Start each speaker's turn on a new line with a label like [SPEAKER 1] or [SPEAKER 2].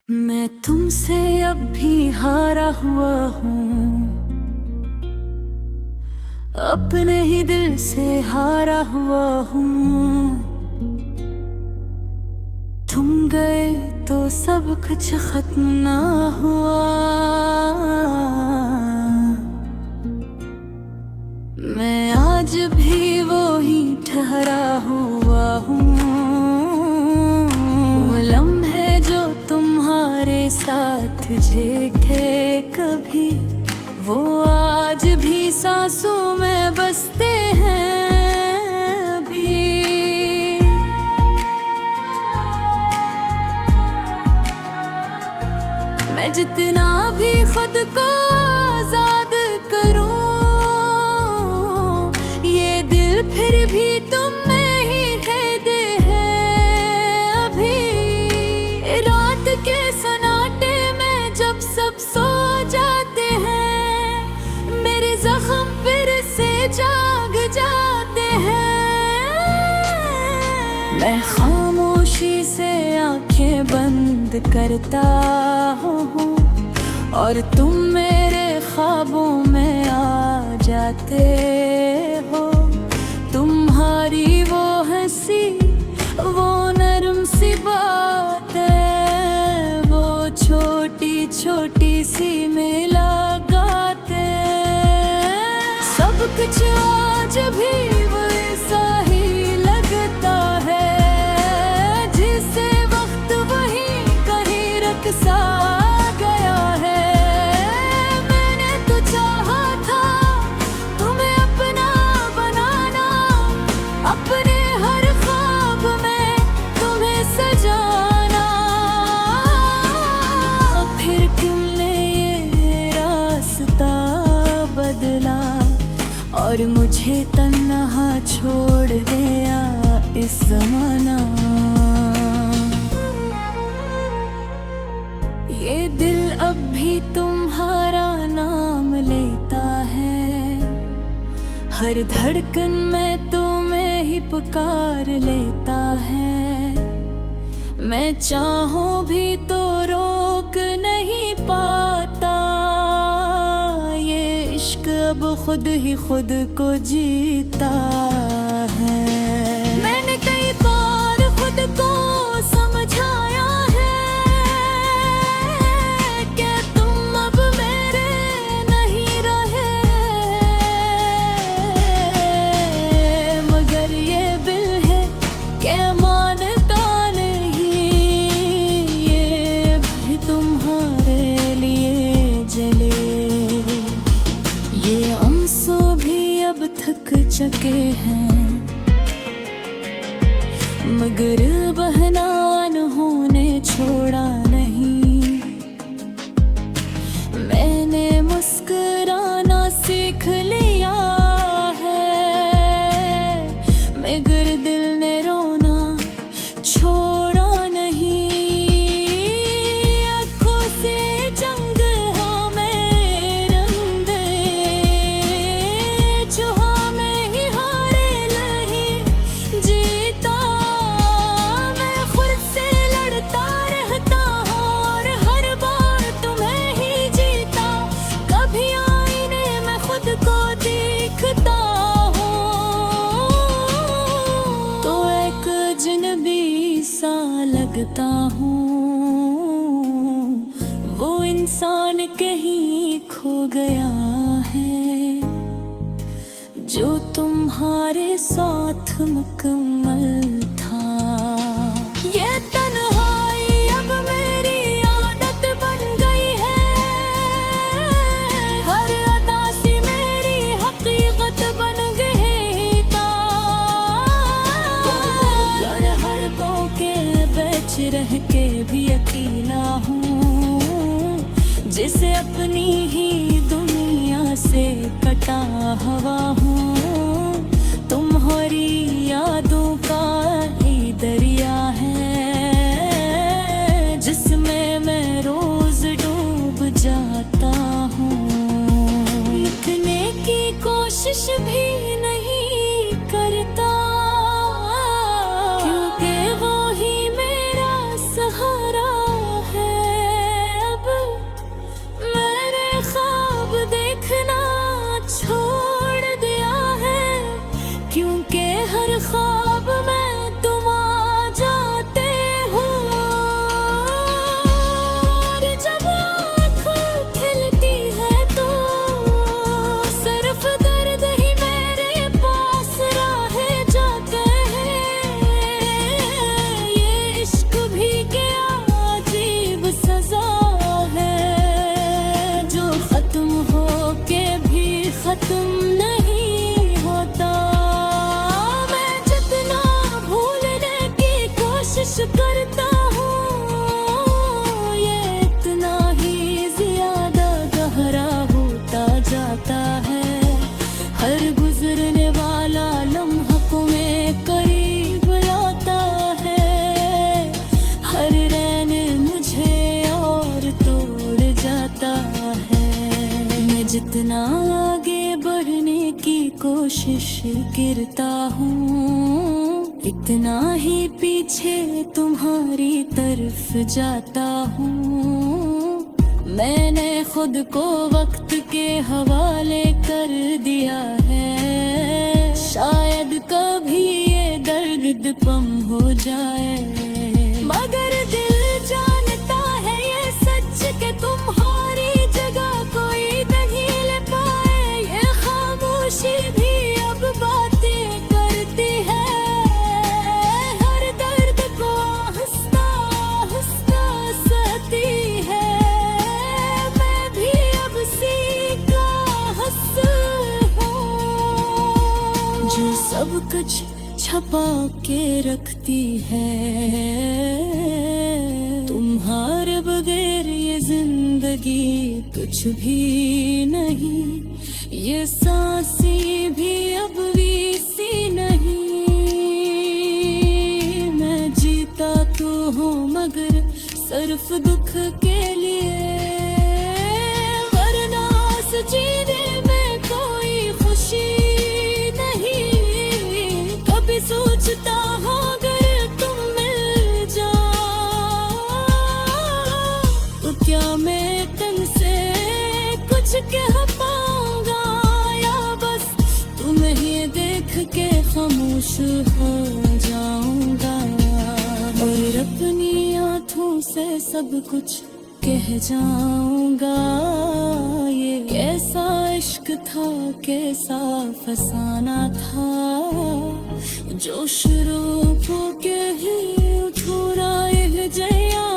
[SPEAKER 1] मैं तुमसे अब भी हारा हुआ हूँ, अपने ही दिल से हारा हुआ हूँ। तुम गए तो सब कुछ खत्म ना हुआ। मैं आज भी वो ही ठहरा हुआ हूँ। लम्हे जो तुम्हारे साथ थे कभी, वो आज भी सांसों में बसते हैं अभी। मैं जितना भी खुद को आजाद करूं, ये दिल फिर भी तुम में ही कैदे है अभी। रात के सन्नाटे में जब सब सो जाते हैं, मेरे जख्म फिर से जाग जाते हैं। मैं खामोशी से आंखें बंद करता हूँ और तुम मेरे ख्वाबों में आ जाते हो। तुम्हारी वो हंसी, वो नरम सी बातें, वो छोटी छोटी सी मुलाकातें, सब कुछ आज भी वैसा ही लगता है, जिसे वक्त वहीं कहीं रख सा गया है। मैंने तो चाहा था तुम्हें अपना बनाना, अपने हर ख्वाब में तुम्हें सजाना। फिर तुमने ये रास्ता बदला और मुझे तन्हा छोड़ दिया इस ज़माना। ये दिल अब भी तुम्हारा नाम लेता है, हर धड़कन में तुम्हें ही पुकार लेता है। मैं चाहूं भी तो रोक नहीं पाता, ये इश्क अब खुद ही खुद को जीता है। मैंने कई बार खुद को समझाया है कि तुम अब मेरे नहीं रहे, मगर ये दिल है कि मानता नहीं, ये भी तुम्हारे लिए जले। ये आंसू भी अब थक चुके हैं, मगर बहना उन्होंने छोड़ा नहीं। मैंने मुस्कुराना सीख लिया है, मगर दिल ने रोना छोड़ा नहीं। आँखों से जंग हमें रंग दे, जो हमें ही हारे नहीं जीता। मैं खुद से लड़ता रहता हूँ और हर बार तुम्हें ही जीता। कभी आईने में खुद को देखता हूँ तो एक अजनबी सा लगता हूँ। वो इंसान कहीं खो गया है, जो तुम्हारे साथ मुकम्मल था। ये तन्हाई अब मेरी आदत बन गई है, हर अदा सी मेरी हकीकत बन गई था। हर गाँव के बीच रह के भी अकेला हूँ, जिसे अपनी ही दुनिया से कटा हुआ हूँ। तुम्हारी यादों का ही दरिया है, जिसमें मैं रोज डूब जाता हूँ। लिखने की कोशिश भी नहीं करता, क्योंकि वो ही मेरा सहारा है। इतना आगे बढ़ने की कोशिश गिरता हूँ, इतना ही पीछे तुम्हारी तरफ जाता हूँ। मैंने खुद को वक्त के हवाले कर दिया है, शायद कभी ये दर्द कम हो जाए। मगर दिल जानता है ये सच कि तुम्हारी जगह कोई नहीं ले पाए। ये खामोशी भी अब बातें करती है, हर दर्द को हंसता हंसता सहती है। मैं भी अब सीखा हंस हूँ जो सब कुछ छपा के रखती है। तुम्हारे बगैर ये जिंदगी कुछ भी नहीं, ये सांसें भी अब वीसी नहीं। मैं जीता तो हूँ मगर सिर्फ दुख के लिए, वरना इस जीने में कोई खुशी नहीं। कभी सोचता हूँ अगर तुम मिल जाओ तो क्या मैं तुमसे कुछ कह पाऊंगा, या बस तुम्हें देख के खामोश हो जाऊंगा और अपनी आँखों से सब कुछ कह जाऊंगा। ये कैसा इश्क था, कैसा फसाना था, जो शुरू हो के ही थोड़ा जया